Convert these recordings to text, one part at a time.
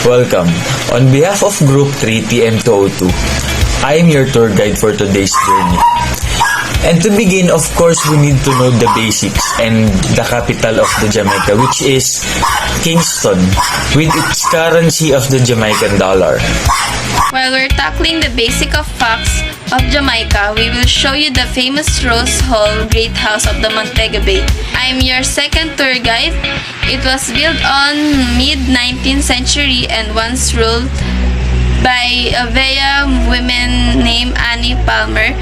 Welcome. On behalf of Group 3 TM202, I am your tour guide for today's journey. And to begin, of course, we need to know the basics and the capital of the Jamaica, which is Kingston, with its currency of the Jamaican dollar. While we're tackling the basic of facts of Jamaica, we will show you the famous Rose Hall Great House of the Montego Bay. I'm your second tour guide. It was built on mid-19th century and once ruled by Avea women named Annie Palmer.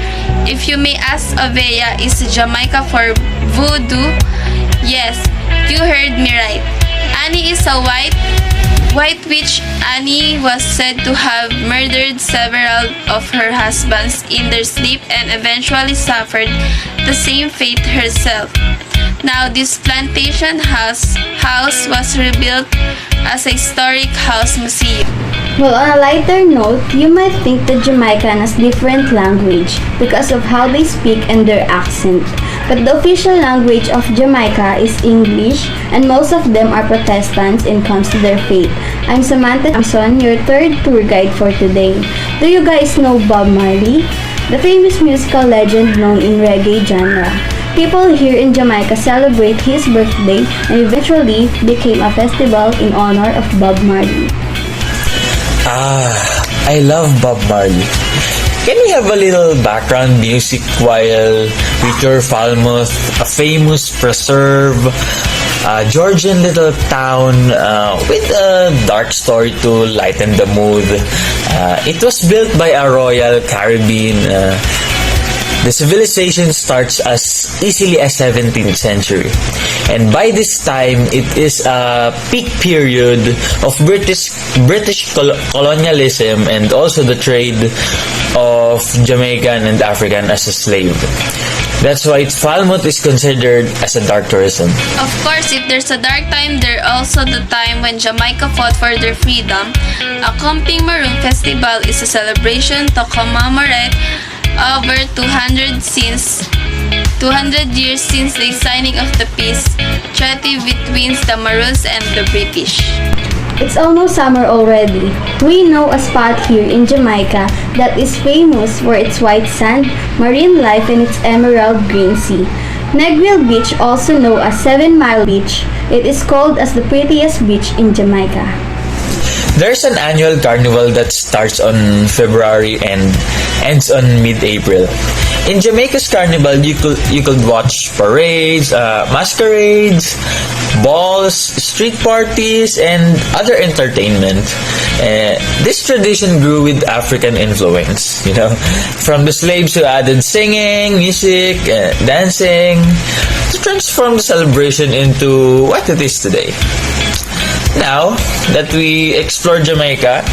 If you may ask, Avea is Jamaica for voodoo. Yes, you heard me right. Annie is a white witch. Annie was said to have murdered several of her husbands in their sleep and eventually suffered the same fate herself. Now, this plantation house was rebuilt as a historic house museum. Well, on a lighter note, you might think that Jamaican has different language because of how they speak and their accent. But the official language of Jamaica is English, and most of them are Protestants when it comes to their faith. I'm Samantha Samson, your third tour guide for today. Do you guys know Bob Marley? The famous musical legend known in reggae genre. People here in Jamaica celebrate his birthday and eventually became a festival in honor of Bob Marley. I love Bob Marley. Can we have a little background music while we tour Falmouth, a famous preserve, Georgian little town with a dark story to lighten the mood. It was built by a Royal Caribbean. The civilization starts as easily as 17th century. And by this time, it is a peak period of British colonialism and also the trade of Jamaican and African as a slave. That's why Falmouth is considered as a dark tourism. Of course, if there's a dark time, there's also the time when Jamaica fought for their freedom. A Comping Maroon Festival is a celebration to commemorate over 200 years since the signing of the peace treaty between the Maroons and the British. It's almost summer already. We know a spot here in Jamaica that is famous for its white sand, marine life, and its emerald green sea. Negril Beach, also known as 7 Mile Beach, it is called as the prettiest beach in Jamaica. There's an annual carnival that starts on February and ends on mid-April. In Jamaica's carnival, you could watch parades, masquerades, balls, street parties, and other entertainment. This tradition grew with African influence, from the slaves who added singing, music, dancing, to transform the celebration into what it is today. Now that we explore Jamaica,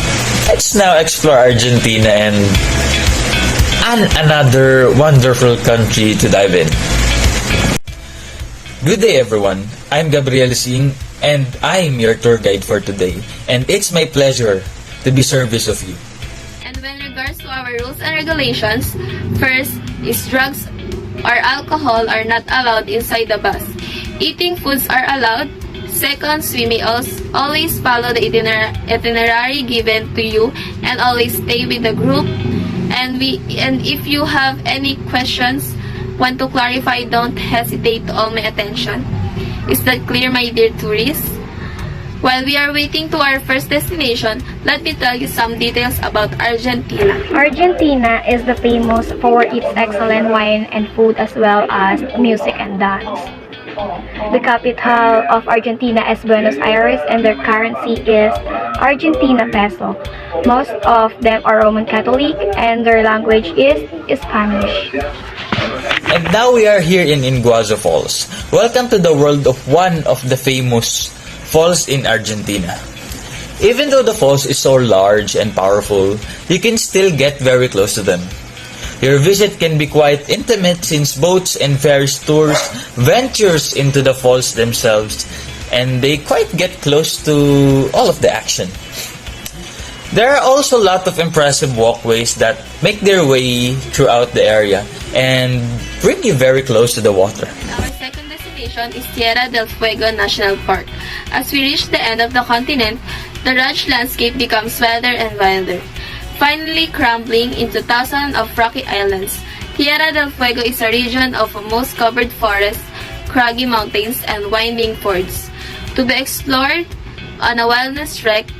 let's now explore Argentina and another wonderful country to dive in. Good day everyone, I'm Gabriel Singh and I'm your tour guide for today, and it's my pleasure to be service of you. And when regards to our rules and regulations, first is drugs or alcohol are not allowed inside the bus. Eating foods are allowed. Second, we may always follow the itinerary given to you and always stay with the group. And if you have any questions, want to clarify, don't hesitate to call my attention. Is that clear, my dear tourists? While we are waiting to our first destination, let me tell you some details about Argentina. Argentina is famous for its excellent wine and food as well as music and dance. The capital of Argentina is Buenos Aires and their currency is Argentina peso. Most of them are Roman Catholic and their language is Spanish. And now we are here in Iguazu Falls. Welcome to the world of one of the famous falls in Argentina. Even though the falls is so large and powerful, you can still get very close to them. Your visit can be quite intimate since boats and ferries tours ventures into the falls themselves, and they quite get close to all of the action. There are also a lot of impressive walkways that make their way throughout the area and bring you very close to the water. Our second destination is Tierra del Fuego National Park. As we reach the end of the continent, the ranch landscape becomes wilder and wilder, finally crumbling into thousands of rocky islands. Tierra del Fuego is a region of moss-covered forests, craggy mountains, and winding fords. To be explored on a wilderness trek,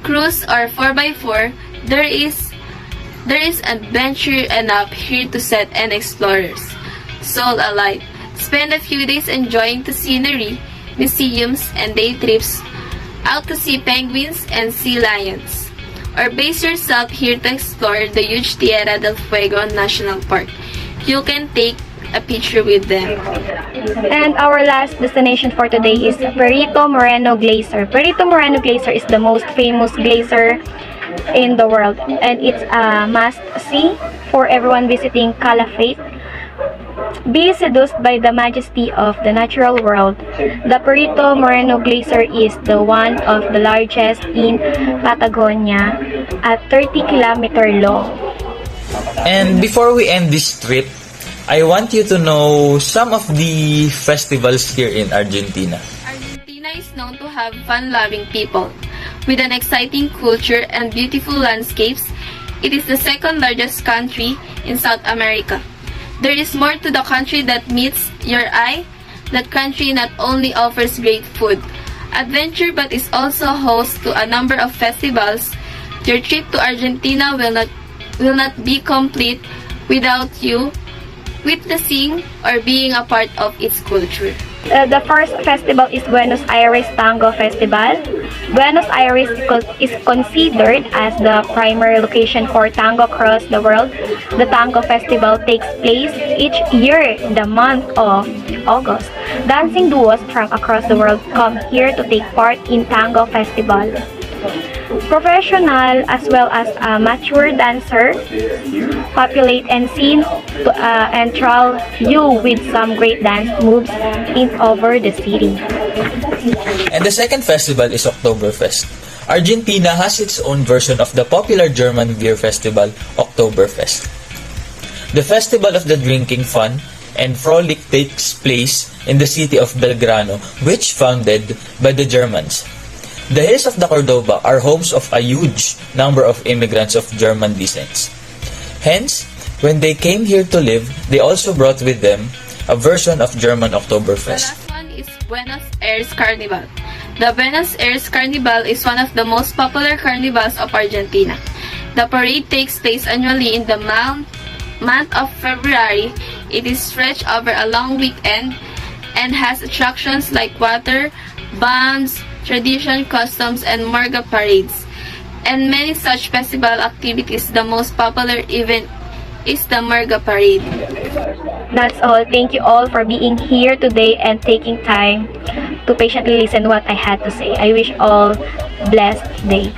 cruise, or 4x4, there is adventure enough here to set an explorer's soul alight. Spend a few days enjoying the scenery, museums, and day trips out to see penguins and sea lions. Or base yourself here to explore the huge Tierra del Fuego National Park. You can take a picture with them. And our last destination for today is Perito Moreno Glacier. Perito Moreno Glacier is the most famous glacier in the world, and it's a must-see for everyone visiting Calafate. Be seduced by the majesty of the natural world. The Perito Moreno Glacier is the one of the largest in Patagonia at 30-kilometer long. And before we end this trip, I want you to know some of the festivals here in Argentina. Argentina is known to have fun-loving people. With an exciting culture and beautiful landscapes, it is the second largest country in South America. There is more to the country that meets your eye. That country not only offers great food, adventure, but is also host to a number of festivals. Your trip to Argentina will not be complete without you witnessing or being a part of its culture. The first festival is Buenos Aires Tango Festival. Buenos Aires is considered as the primary location for tango across the world. The Tango Festival takes place each year in the month of August. Dancing duos from across the world come here to take part in Tango Festival. Professional as well as mature dancer populate and scene to enthrall you with some great dance moves in over the city. And the second festival is Oktoberfest. Argentina has its own version of the popular German beer festival, Oktoberfest. The festival of the drinking fun and frolic takes place in the city of Belgrano, which founded by the Germans. The hills of the Cordoba are homes of a huge number of immigrants of German descent. Hence, when they came here to live, they also brought with them a version of German The Oktoberfest. last one is Buenos Aires Carnival. The Buenos Aires Carnival is one of the most popular carnivals of Argentina. The parade takes place annually in the month of February. It is stretched over a long weekend and has attractions like water, bombs, tradition, customs, and Murga parades, and many such festival activities. The most popular event is the Murga parade. That's all. Thank you all for being here today and taking time to patiently listen what I had to say. I wish all blessed day.